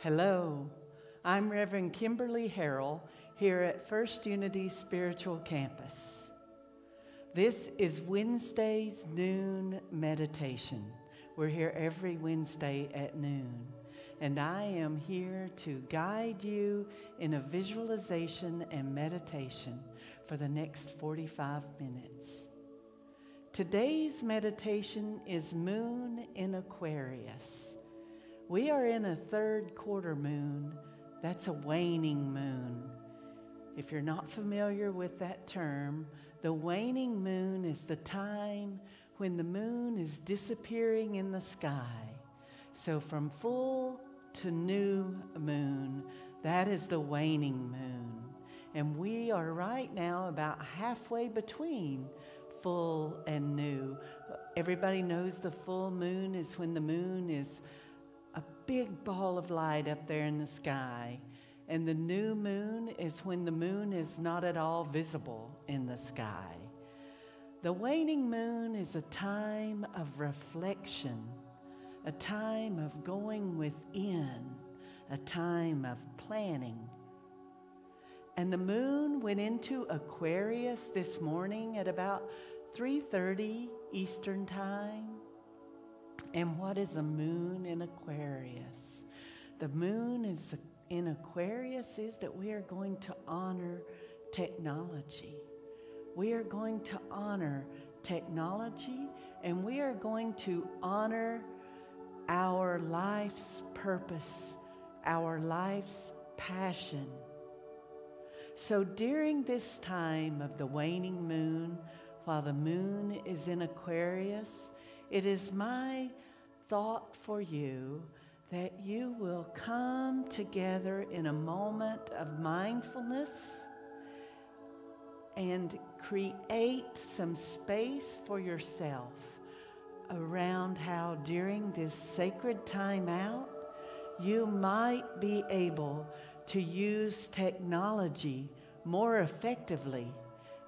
Hello, I'm Reverend Kimberley Harrell here at First Unity Spiritual Campus. This is Wednesday's noon meditation. We're here every Wednesday at noon, and I am here to guide you in a visualization and meditation for the next 45 minutes. Today's meditation is Moon in Aquarius. We are in a third quarter moon. That's a waning moon. If you're not familiar with that term, the waning moon is the time when the moon is disappearing in the sky. So from full to new moon, that is the waning moon. And we are right now about halfway between full and new. Everybody knows the full moon is when the moon is a big ball of light up there in the sky. And the new moon is when the moon is not at all visible in the sky. The waning moon is a time of reflection, a time of going within, a time of planning. And the moon went into Aquarius this morning at about 3:30 Eastern Time. And what is a moon in Aquarius? The moon in Aquarius is that we are going to honor technology. We are going to honor technology, and we are going to honor our life's purpose, our life's passion. So during this time of the waning moon, while the moon is in Aquarius, it is my thought for you that you will come together in a moment of mindfulness and create some space for yourself around how during this sacred time out, you might be able to use technology more effectively.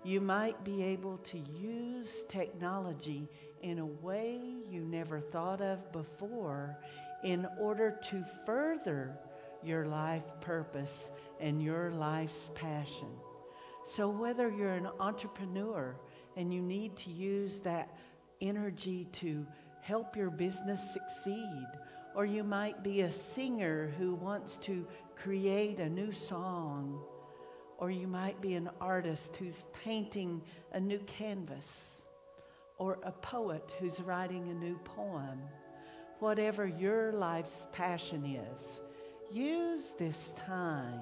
You might be able to use technology in a way you never thought of before in order to further your life purpose and your life's passion. So whether you're an entrepreneur and you need to use that energy to help your business succeed, or you might be a singer who wants to create a new song, or you might be an artist who's painting a new canvas, or a poet who's writing a new poem. Whatever your life's passion is, use this time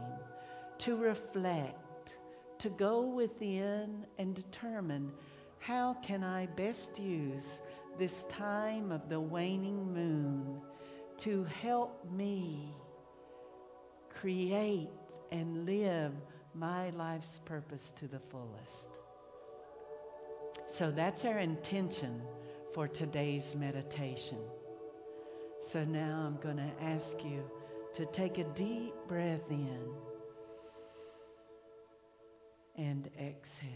to reflect, to go within and determine, how can I best use this time of the waning moon to help me create and live my life's purpose to the fullest. So that's our intention for today's meditation. So now I'm going to ask you to take a deep breath in and exhale.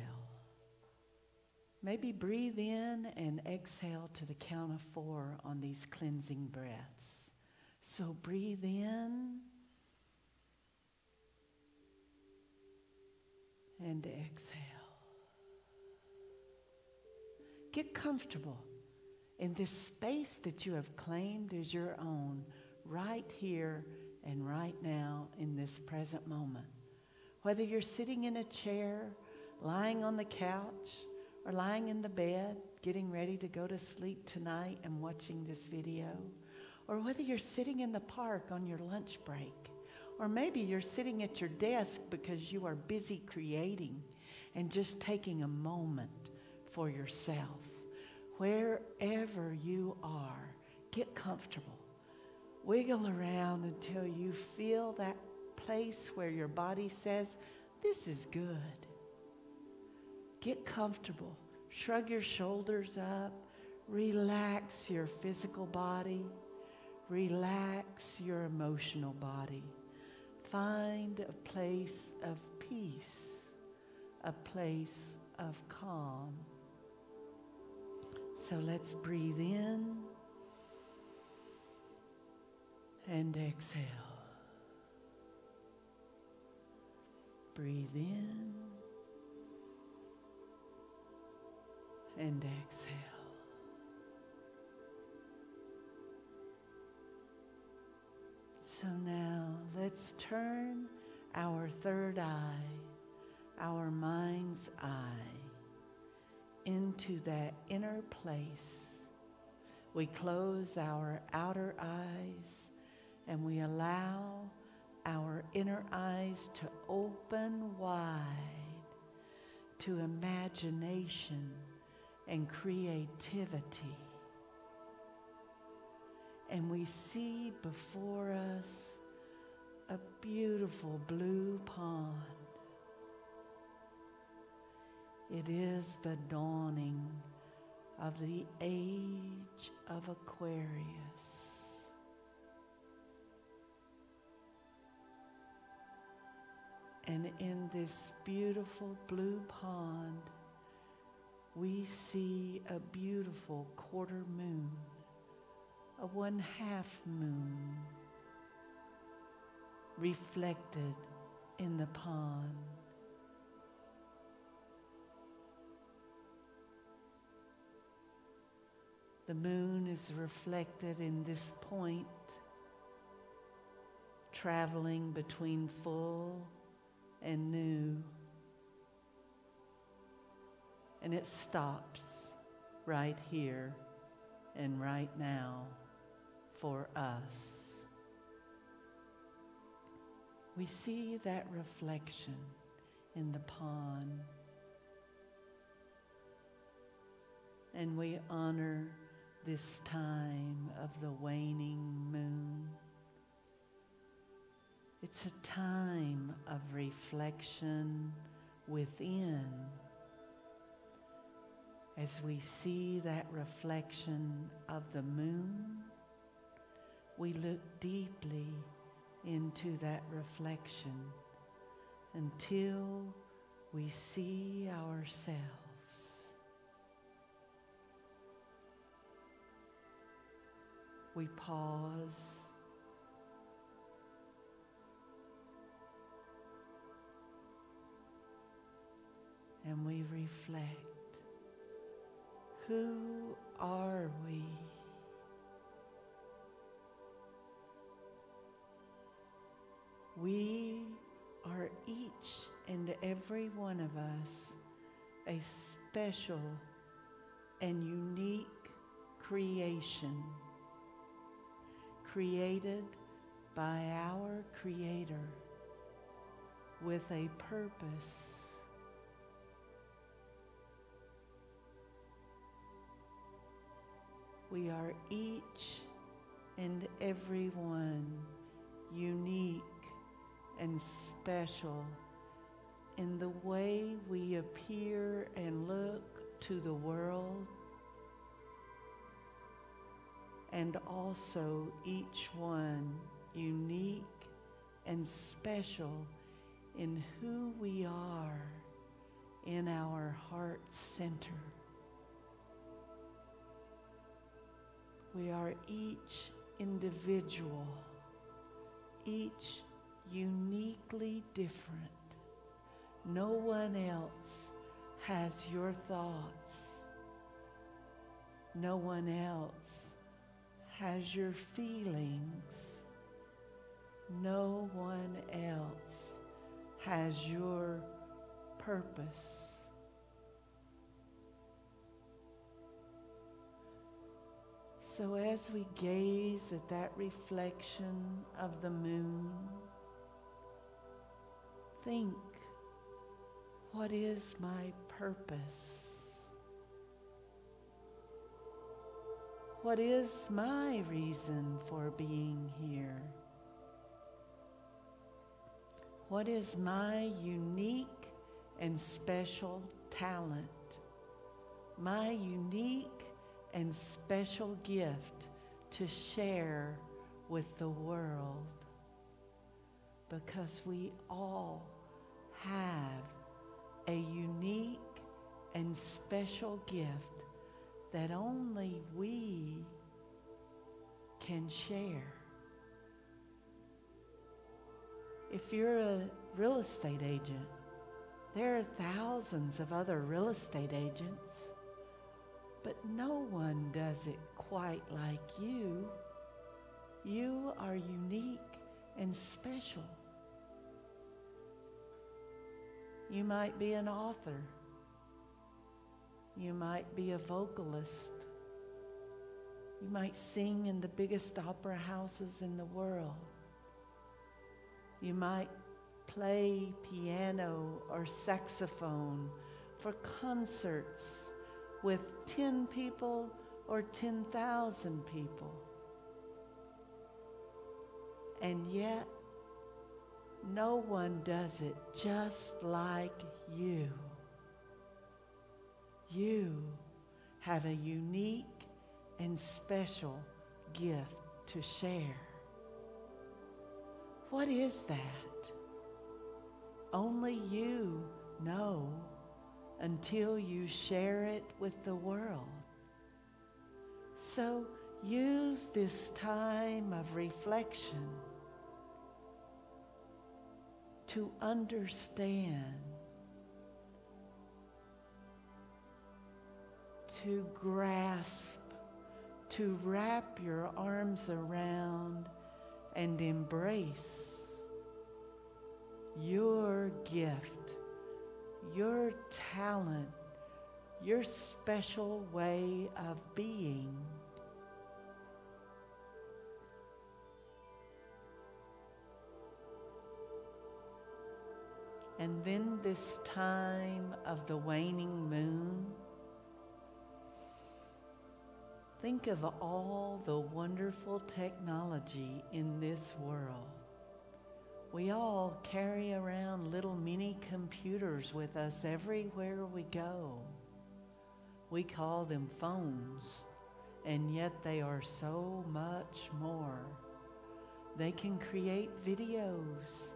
Maybe breathe in and exhale to the count of 4 on these cleansing breaths. So breathe in and exhale. Get comfortable in this space that you have claimed as your own, right here and right now in this present moment. Whether you're sitting in a chair, lying on the couch, or lying in the bed, getting ready to go to sleep tonight and watching this video, or whether you're sitting in the park on your lunch break, or maybe you're sitting at your desk because you are busy creating and just taking a moment for yourself. Wherever you are, get comfortable. Wiggle around until you feel that place where your body says, this is good. Get comfortable. Shrug your shoulders up. Relax your physical body. Relax your emotional body. Find a place of peace, a place of calm. So let's breathe in and exhale. breathe in and exhale. So now let's turn our third eye, our mind's eye, into that inner place. We close our outer eyes and we allow our inner eyes to open wide to imagination and creativity. And we see before us a beautiful blue pond. It is the dawning of the age of Aquarius. And in this beautiful blue pond, we see a beautiful quarter moon, a 1/2 moon, reflected in the pond. The moon is reflected in this point, traveling between full and new. And it stops right here and right now for us. We see that reflection in the pond, and we honor this time of the waning moon. It's a time of reflection within. As we see that reflection of the moon, we look deeply into that reflection until we see ourselves. We pause. And we reflect. Who are we? We are each and every one of us a special and unique creation, created by our Creator with a purpose. We are each and every one unique and special in the way we appear and look to the world, and also each one unique and special in who we are in our heart center. We are each individual, each uniquely different. No one else has your thoughts. No one else has your feelings. No one else has your purpose. So as we gaze at that reflection of the moon, think, what is my purpose? What is my reason for being here? What is my unique and special talent? My unique and special gift to share with the world, because we all have a unique and special gift that only we can share. If you're a real estate agent, there are thousands of other real estate agents, but no one does it quite like you. You are unique and special. You might be an author. You might be a vocalist. You might sing in the biggest opera houses in the world. You might play piano or saxophone for concerts with 10 people or 10,000 people. And yet, no one does it just like you. You have a unique and special gift to share. What is that? Only you know until you share it with the world. So use this time of reflection to understand, to grasp, to wrap your arms around and embrace your gift, your talent, your special way of being. And then this time of the waning moon, think of all the wonderful technology in this world. We all carry around little mini computers with us everywhere we go. We call them phones, and yet they are so much more. They can create videos.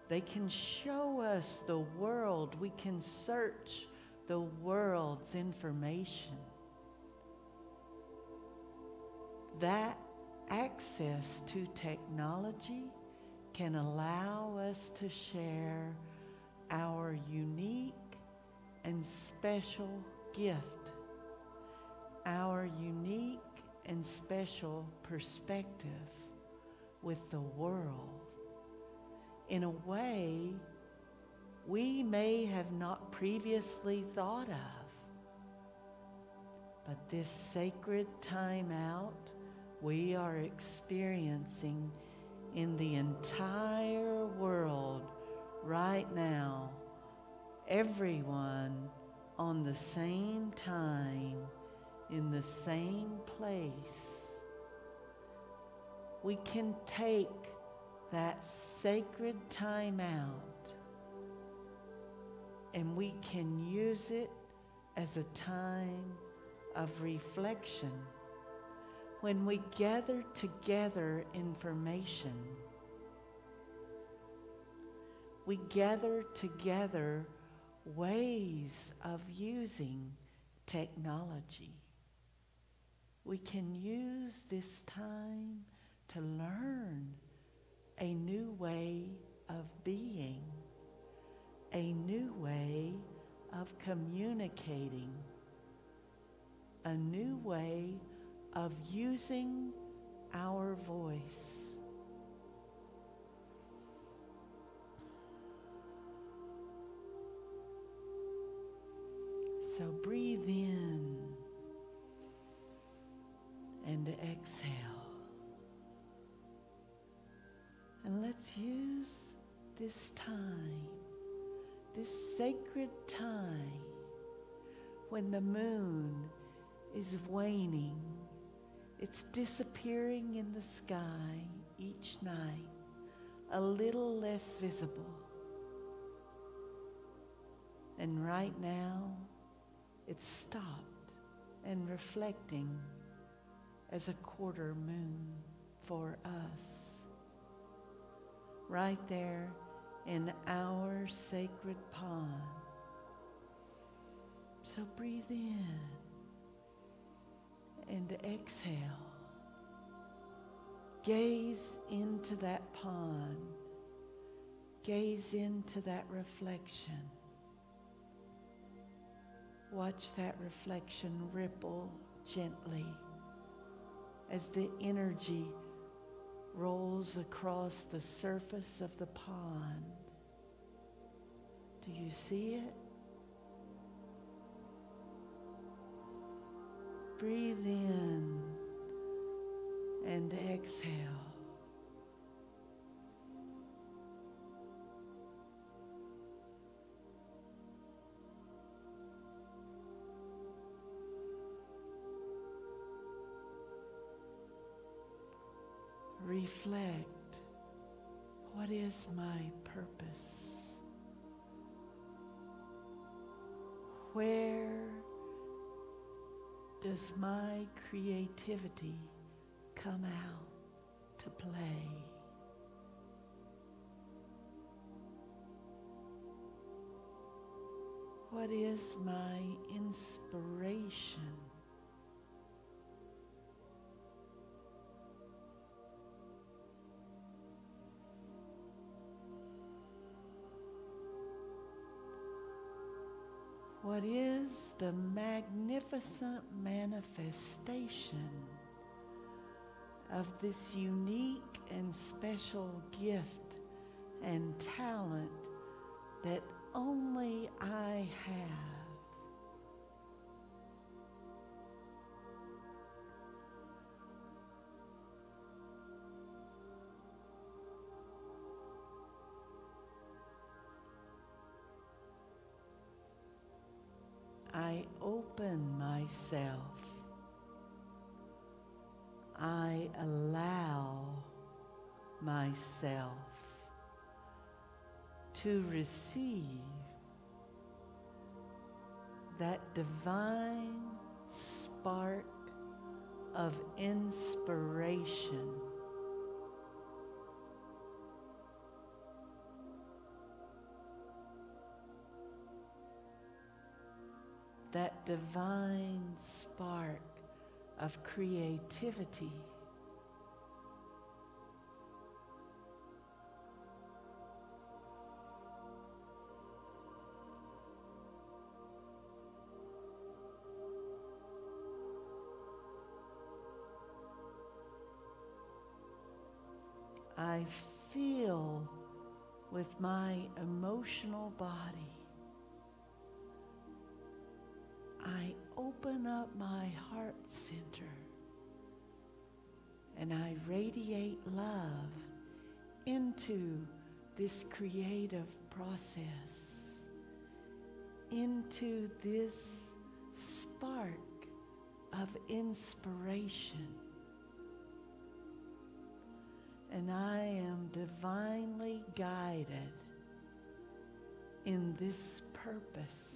They can show us the world. We can search the world's information. That access to technology can allow us to share our unique and special gift, our unique and special perspective with the world in a way we may have not previously thought of. But this sacred time out we are experiencing in the entire world right now, everyone on the same time, in the same place. We can take that sacred time out and we can use it as a time of reflection. When we gather together information, we gather together ways of using technology. We can use this time to learn a new way of being, a new way of communicating, a new way of using our voice. So breathe in and exhale. And let's use this time, this sacred time, when the moon is waning. It's disappearing in the sky each night, a little less visible. And right now, it's stopped and reflecting as a quarter moon for us. Right there in our sacred pond. So breathe in and exhale. Gaze into that pond Gaze into that reflection. Watch that reflection ripple gently as the energy rolls across the surface of the pond. Do you see it? Breathe in and exhale. Reflect. What is my purpose? Where does my creativity come out to play? What is my inspiration? What is the magnificent manifestation of this unique and special gift and talent that only I have? I open myself. I allow myself to receive that divine spark of inspiration. That divine spark of creativity. I feel with my emotional body. I open up my heart center and I radiate love into this creative process, into this spark of inspiration. And I am divinely guided in this purpose.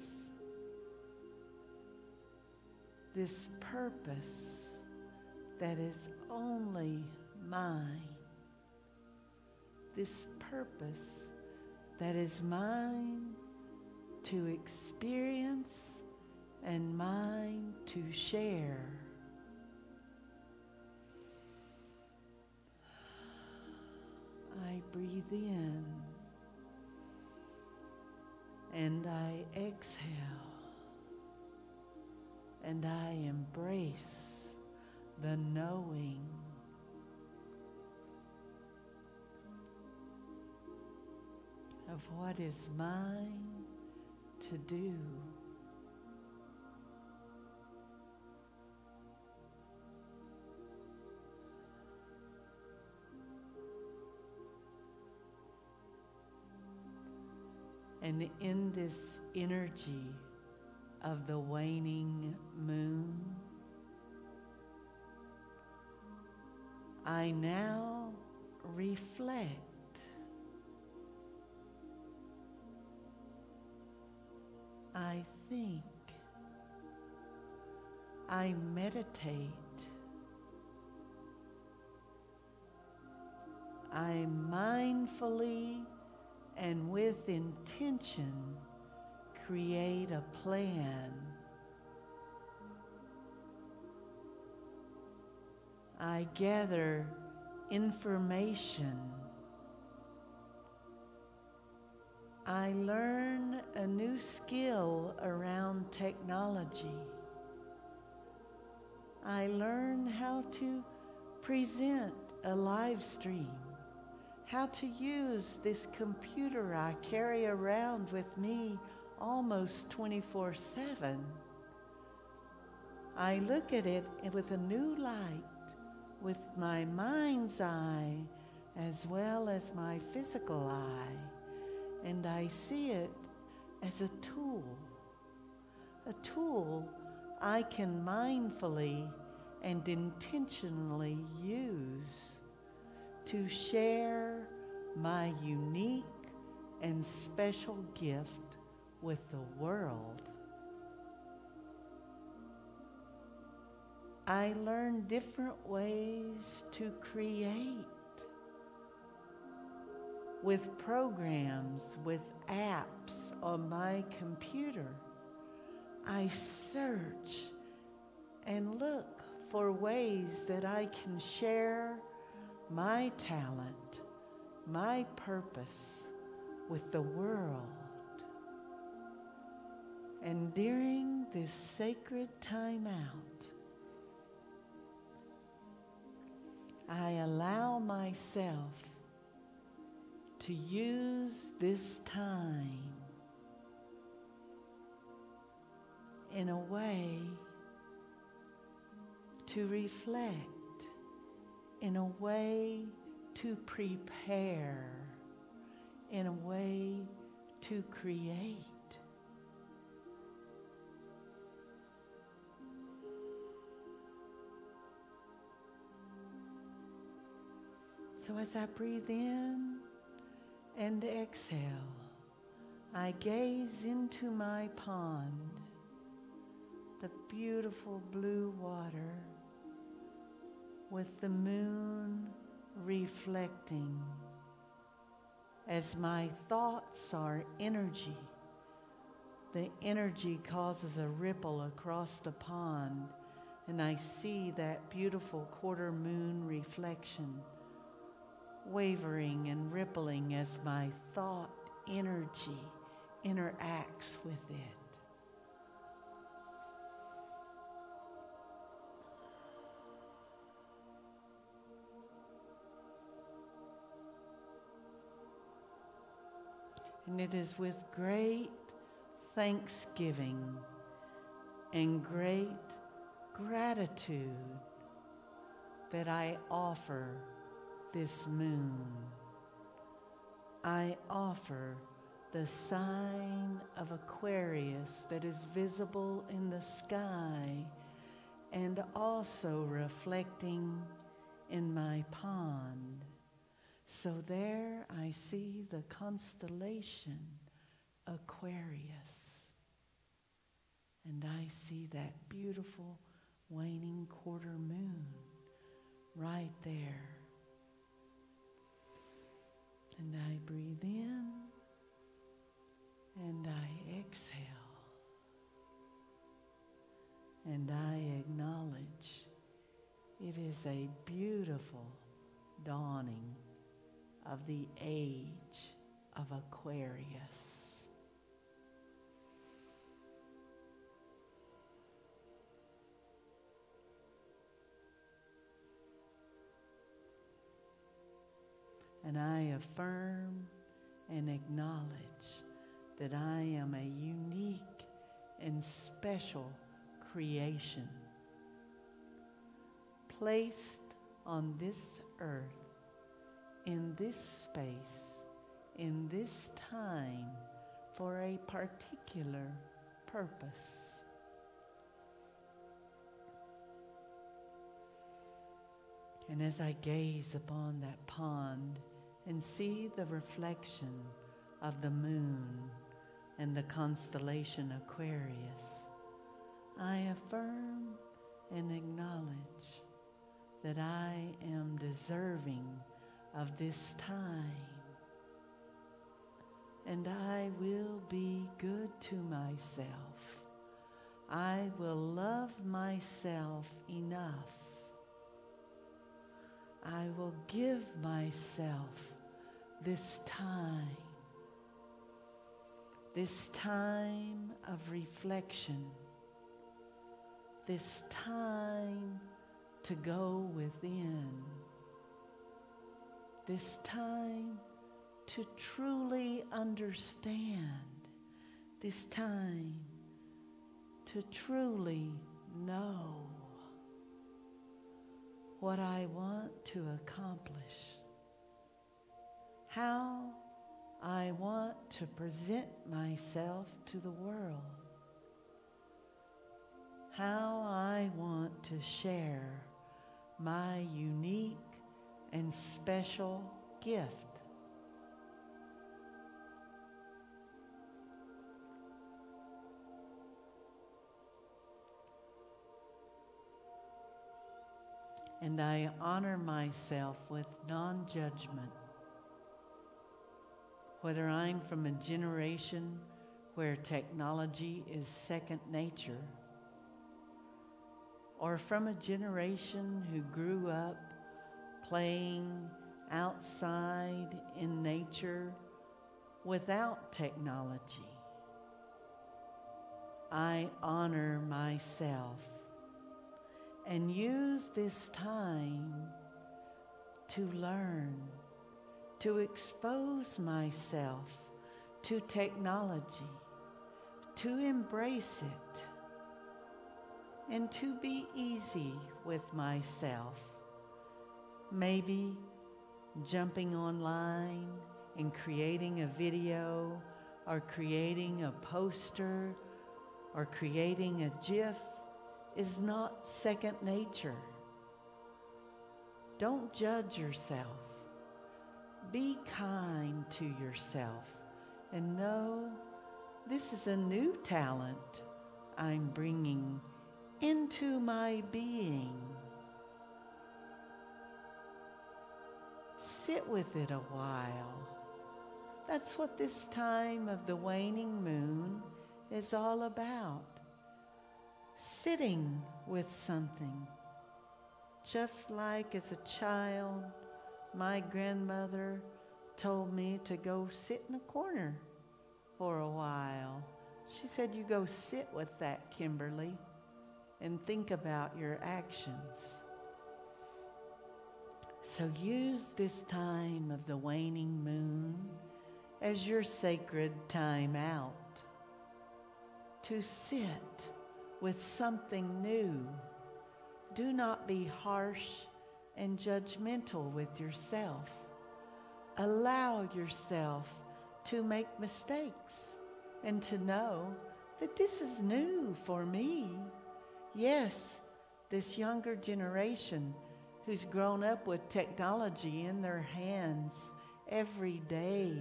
This purpose that is only mine. This purpose that is mine to experience and mine to share. I breathe in and I exhale. And I embrace the knowing. Of what is mine to do. And in this energy of the waning moon, I now reflect. I think. I meditate. I mindfully and with intention create a plan. I gather information I learn a new skill around technology. I learn how to present a live stream, how to use this computer I carry around with me almost 24/7. I look at it with a new light, with my mind's eye as well as my physical eye, and I see it as a tool I can mindfully and intentionally use to share my unique and special gift with the world. I learn different ways to create with programs, with apps on my computer. I search and look for ways that I can share my talent, my purpose with the world. And during this sacred time out, I allow myself to use this time in a way to reflect, in a way to prepare, in a way to create. So as I breathe in and exhale, I gaze into my pond, the beautiful blue water with the moon reflecting. As my thoughts are energy, the energy causes a ripple across the pond, and I see that beautiful quarter moon reflection wavering and rippling as my thought energy interacts with it. And it is with great thanksgiving and great gratitude that I offer this moon. I offer the sign of Aquarius that is visible in the sky and also reflecting in my pond. So there I see the constellation Aquarius, and I see that beautiful waning quarter moon right there. And I breathe in and I exhale, and I acknowledge it is a beautiful dawning of the age of Aquarius. And I affirm and acknowledge that I am a unique and special creation, placed on this earth, in this space, in this time, for a particular purpose. And as I gaze upon that pond and see the reflection of the moon and the constellation Aquarius, I affirm and acknowledge that I am deserving of this time, and I will be good to myself. I will love myself enough. I will give myself this time this time of reflection, this time to go within, this time to truly understand, this time to truly know what I want to accomplish, how I want to present myself to the world, how I want to share my unique and special gift. And I honor myself with non-judgment. Whether I'm from a generation where technology is second nature, or from a generation who grew up playing outside in nature without technology, I honor myself and use this time to learn, to expose myself to technology, to embrace it, and to be easy with myself. Maybe jumping online and creating a video, or creating a poster, or creating a GIF is not second nature. Don't judge yourself. Be kind to yourself and know this is a new talent I'm bringing into my being. Sit with it a while. That's what this time of the waning moon is all about. Sitting with something. Just like as a child, my grandmother told me to go sit in a corner for a while. She said, you go sit with that, Kimberley, and think about your actions. So use this time of the waning moon as your sacred time out to sit with something new. Do not be harsh and judgmental with yourself. Allow yourself to make mistakes and to know that this is new for me. Yes, this younger generation who's grown up with technology in their hands every day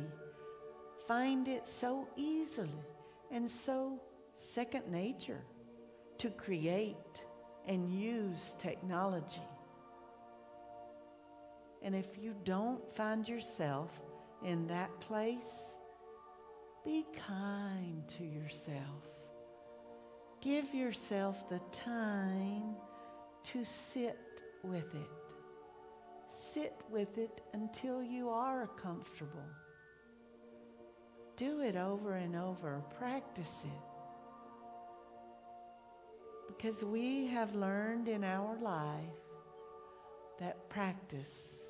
find it so easily and so second nature to create and use technology. And if you don't find yourself in that place, be kind to yourself. Give yourself the time to sit with it. Sit with it until you are comfortable. Do it over and over. Practice it. Because we have learned in our life that practice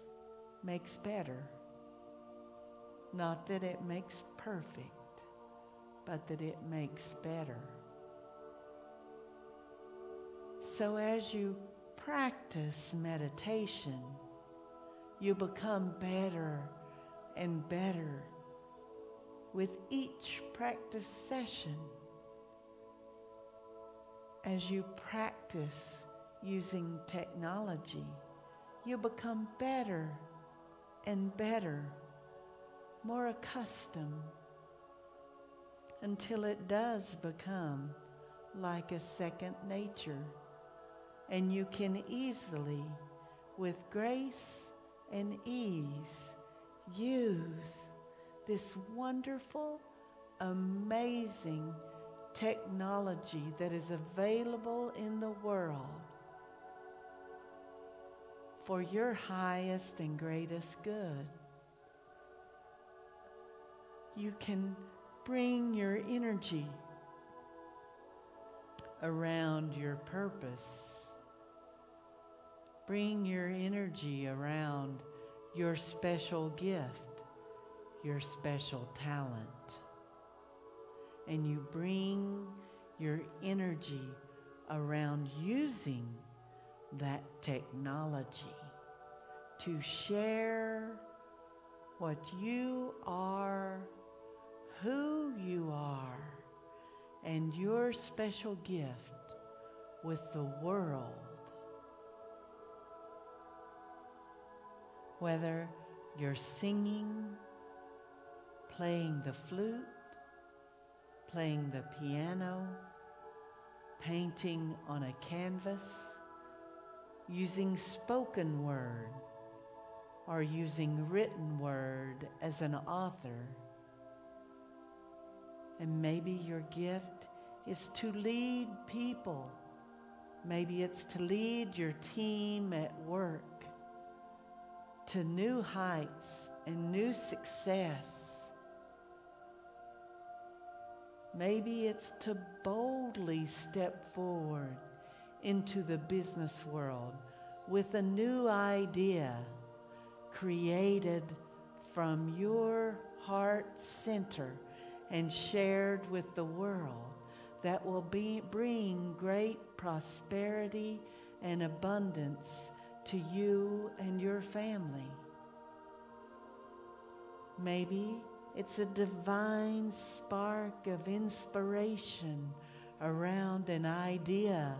makes better. Not that it makes perfect, but that it makes better. So as you practice meditation, you become better and better with each practice session. As you practice using technology, you become better and better, more accustomed, until it does become like a second nature, and you can easily, with grace and ease, use this wonderful, amazing technology that is available in the world for your highest and greatest good. You can bring your energy around your purpose. Bring your energy around your special gift, your special talent. And you bring your energy around using that technology to share what you are, who you are, and your special gift with the world. Whether you're singing, playing the flute, playing the piano, painting on a canvas, using spoken word, or using written word as an author. And maybe your gift is to lead people. Maybe it's to lead your team at work to new heights and new success. Maybe it's to boldly step forward into the business world with a new idea created from your heart center and shared with the world that will bring great prosperity and abundance to you and your family. Maybe it's a divine spark of inspiration around an idea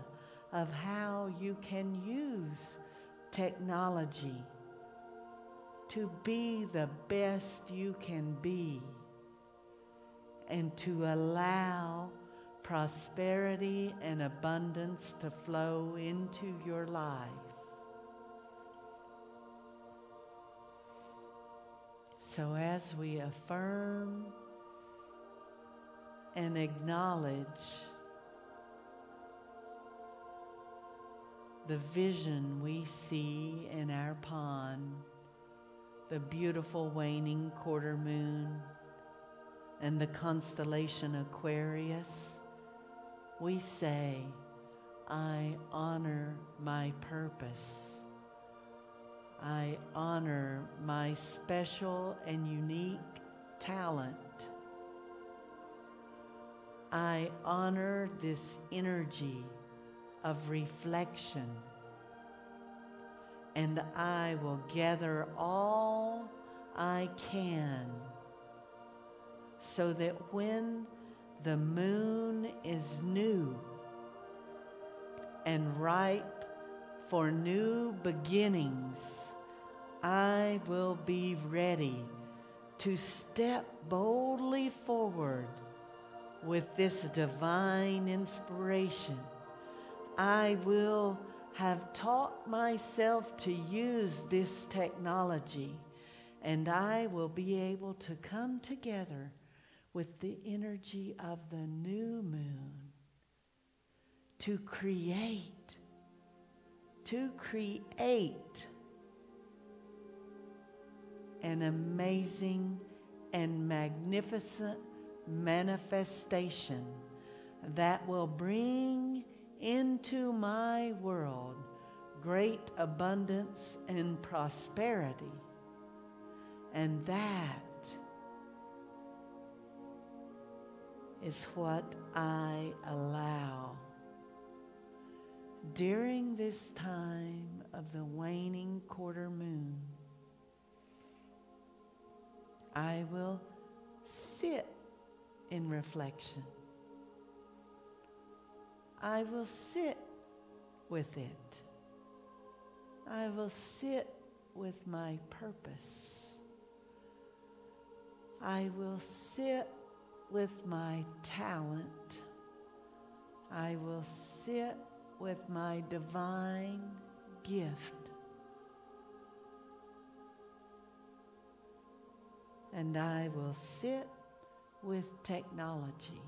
of how you can use technology to be the best you can be and to allow prosperity and abundance to flow into your life. So as we affirm and acknowledge the vision we see in our pond, the beautiful waning quarter moon and the constellation Aquarius, we say, I honor my purpose. I honor my special and unique talent. I honor this energy of reflection, and I will gather all I can so that when the moon is new and ripe for new beginnings, I will be ready to step boldly forward with this divine inspiration. I will have taught myself to use this technology, and I will be able to come together with the energy of the new moon to create an amazing and magnificent manifestation that will bring into my world great abundance and prosperity. And that is what I allow during this time of the waning quarter moon. I will sit in reflection. I will sit with it. I will sit with my purpose. I will sit with my talent. I will sit with my divine gift. And I will sit with technology.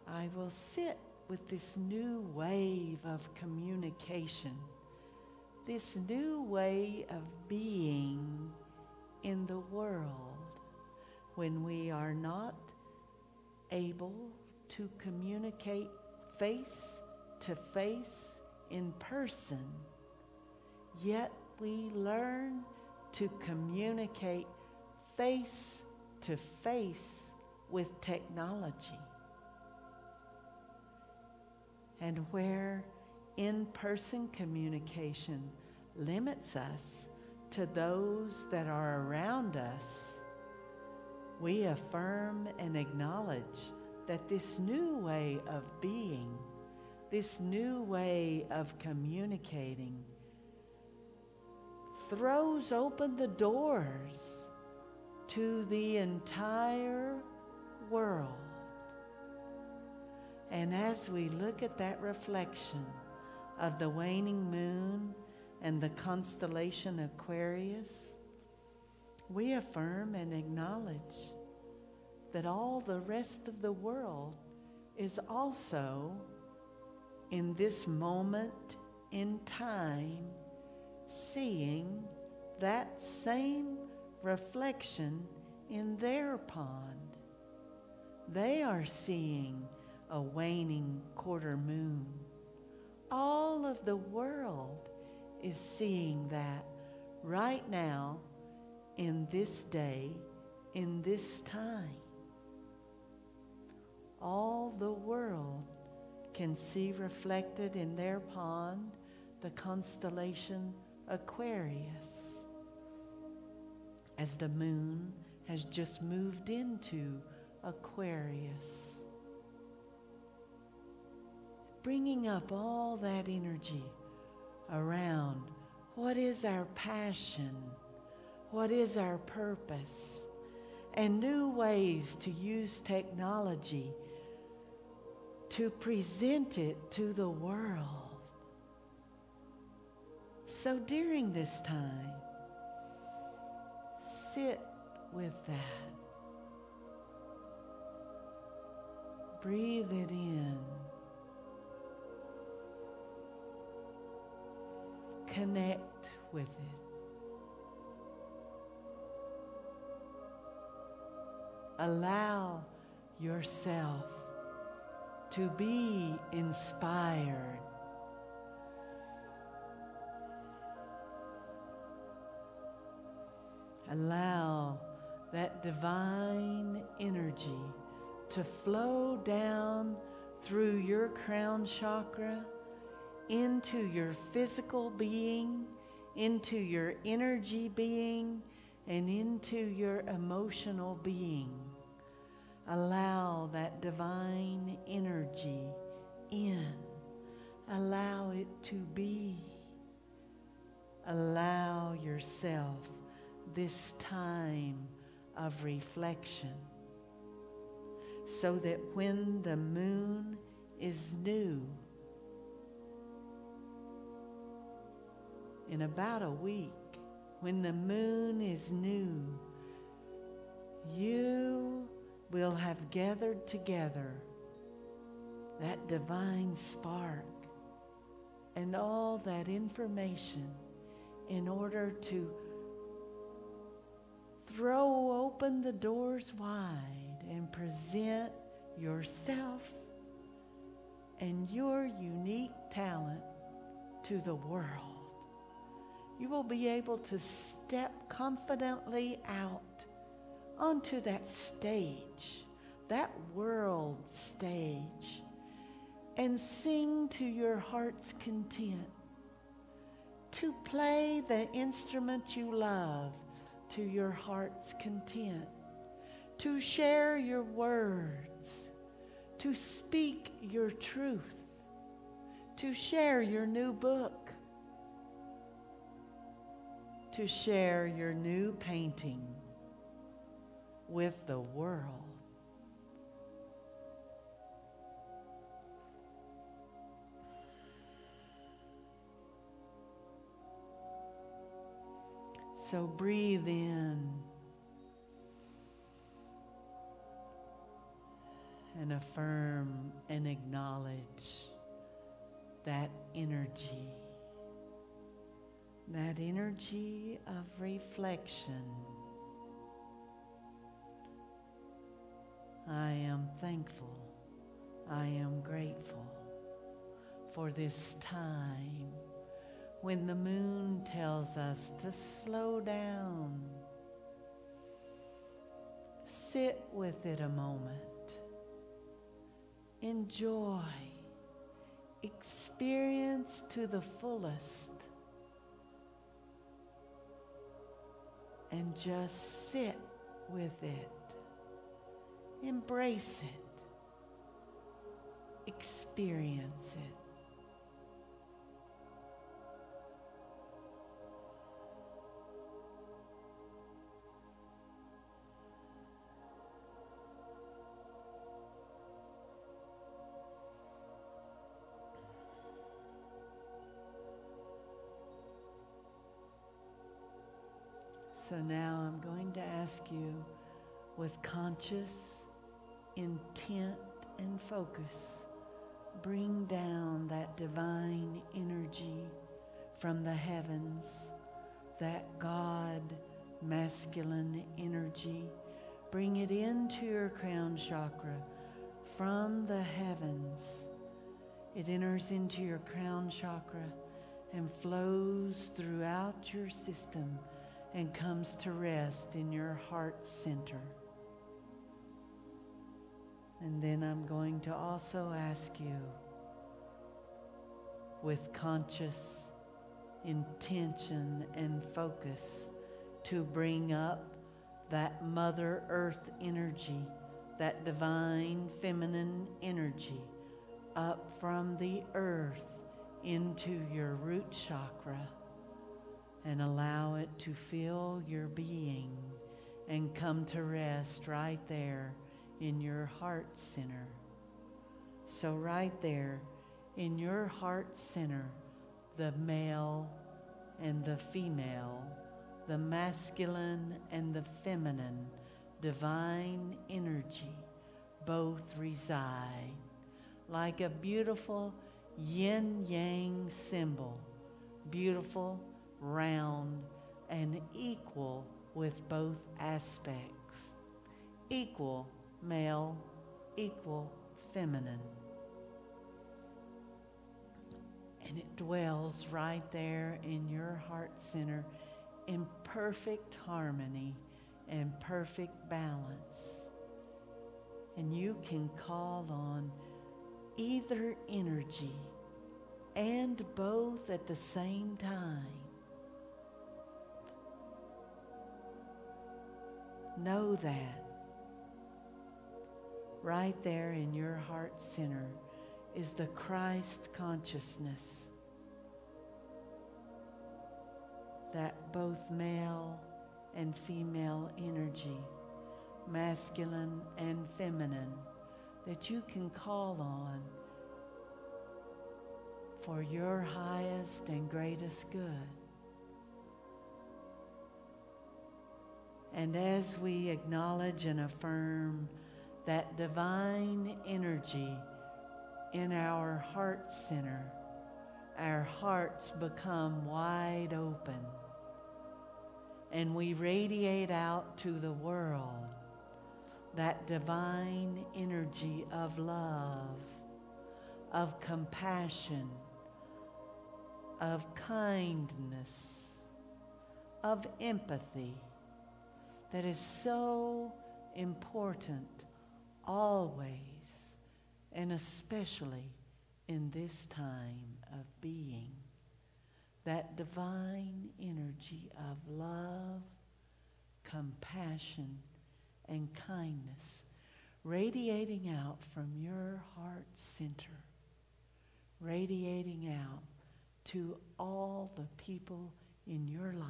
I will sit with this new wave of communication, this new way of being in the world when we are not able to communicate face to face in person, yet we learn to communicate face to face with technology. And where in-person communication limits us to those that are around us, we affirm and acknowledge that this new way of being, this new way of communicating, throws open the doors to the entire world. And as we look at that reflection of the waning moon and the constellation Aquarius, we affirm and acknowledge that all the rest of the world is also, in this moment in time, seeing that same reflection in their pond. They are seeing a waning quarter moon. All of the world is seeing that right now, in this day, in this time. All the world can see reflected in their pond the constellation Aquarius, as the moon has just moved into Aquarius, bringing up all that energy around what is our passion, what is our purpose, and new ways to use technology to present it to the world. So during this time, sit with that. Breathe it in. Connect with it. Allow yourself to be inspired. Allow that divine energy to flow down through your crown chakra into your physical being, into your energy being, and into your emotional being. Allow that divine energy in. Allow it to be. Allow yourself this time of reflection, so that when the moon is new, in about a week, when the moon is new, you will have gathered together that divine spark and all that information in order to throw open the doors wide and present yourself and your unique talent to the world. You will be able to step confidently out onto that stage, that world stage, and sing to your heart's content, to play the instrument you love to your heart's content, to share your words, to speak your truth, to share your new book, to share your new painting with the world. So breathe in and affirm and acknowledge that energy of reflection I am thankful. I am grateful for this time when the moon tells us to slow down. Sit with it a moment. Enjoy. Experience to the fullest. And just sit with it. Embrace it. Experience it. So now I'm going to ask you, with conscious intent and focus, bring down that divine energy from the heavens, that God masculine energy. Bring it into your crown chakra from the heavens. It enters into your crown chakra and flows throughout your system and comes to rest in your heart center. And then I'm going to also ask you, with conscious intention and focus, to bring up that Mother Earth energy, that divine feminine energy, up from the earth into your root chakra, and allow it to fill your being and come to rest right there in your heart center. So right there in your heart center, the male and the female, the masculine and the feminine, divine energy both reside like a beautiful yin-yang symbol, beautiful, round, and equal with both aspects. Equal male, equal feminine. And it dwells right there in your heart center in perfect harmony and perfect balance. And you can call on either energy and both at the same time. Know that right there in your heart center is the Christ consciousness, that both male and female energy, masculine and feminine, that you can call on for your highest and greatest good. And as we acknowledge and affirm that divine energy in our heart center, our hearts become wide open, and we radiate out to the world that divine energy of love, of compassion, of kindness, of empathy, that is so important always, and especially in this time of being. That divine energy of love, compassion, and kindness radiating out from your heart center, radiating out to all the people in your life,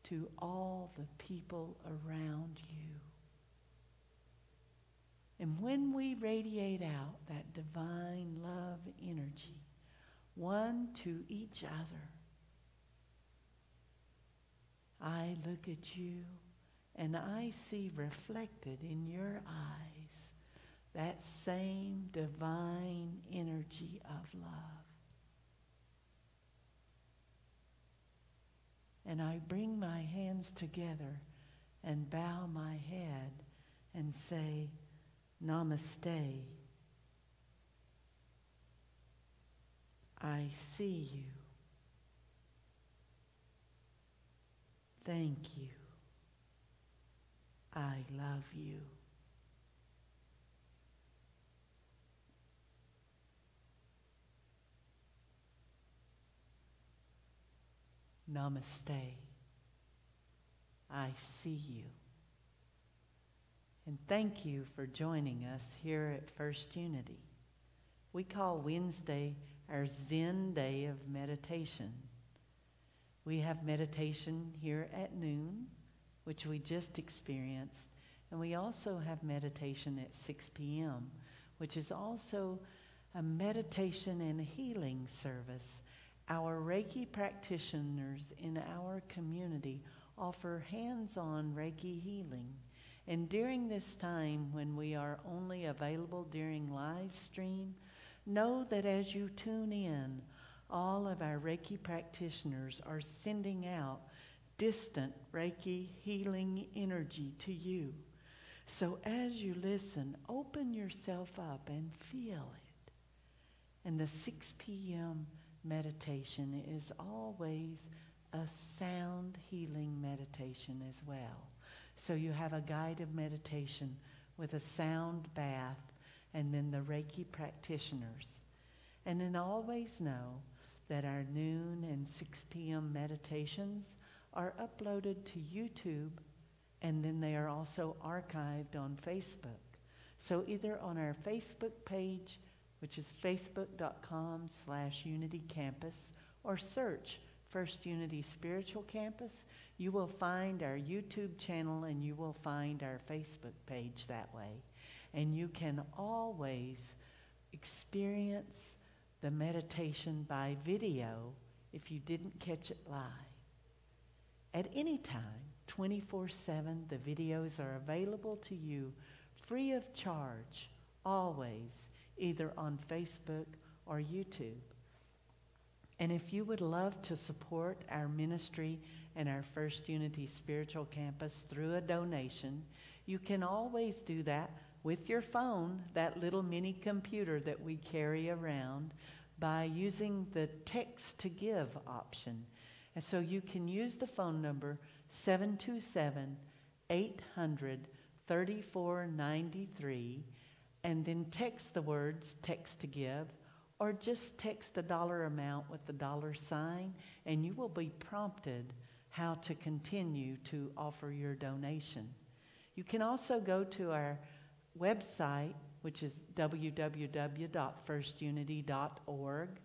to all the people around you. And when we radiate out that divine love energy, one to each other, I look at you and I see reflected in your eyes that same divine energy of love. And I bring my hands together and bow my head and say, Namaste. I see you. Thank you. I love you. Namaste. I see you. And thank you for joining us here at First Unity. We call Wednesday our Zen day of meditation. We have meditation here at noon, which we just experienced, and we also have meditation at 6 p.m., which is also a meditation and healing service. Our Reiki practitioners in our community offer hands-on Reiki healing. And during this time when we are only available during live stream, know that as you tune in, all of our Reiki practitioners are sending out distant Reiki healing energy to you. So as you listen, open yourself up and feel it. And the 6 p.m. meditation is always a sound healing meditation as well. So you have a guided meditation with a sound bath and then the Reiki practitioners. And then always know that our noon and 6 p.m. meditations are uploaded to YouTube, and then they are also archived on Facebook. So either on our Facebook page, which is facebook.com/unitycampus, or search First Unity Spiritual Campus, you will find our YouTube channel and you will find our Facebook page that way. And you can always experience the meditation by video if you didn't catch it live. At any time, 24/7, the videos are available to you free of charge, always, either on Facebook or YouTube. And if you would love to support our ministry and our First Unity Spiritual Campus through a donation, you can always do that with your phone, that little mini computer that we carry around, by using the text to give option. And so you can use the phone number 727-800-3493 and then text the words text to give, or just text the dollar amount with the $sign, and you will be prompted how to continue to offer your donation. You can also go to our website, which is www.firstunity.org,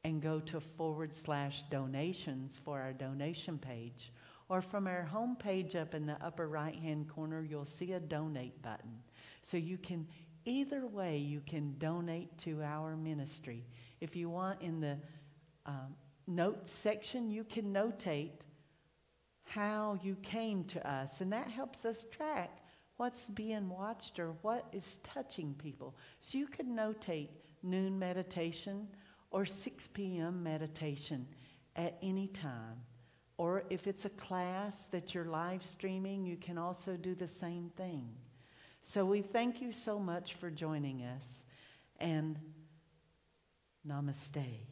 and go to /donations for our donation page. Or from our home page up in the upper right-hand corner, you'll see a donate button. So you can, either way, you can donate to our ministry. If you want, in the notes section, you can notate how you came to us, and that helps us track what's being watched or what is touching people. So you can notate noon meditation or 6 p.m. meditation at any time. Or if it's a class that you're live streaming, you can also do the same thing. So we thank you so much for joining us, and namaste.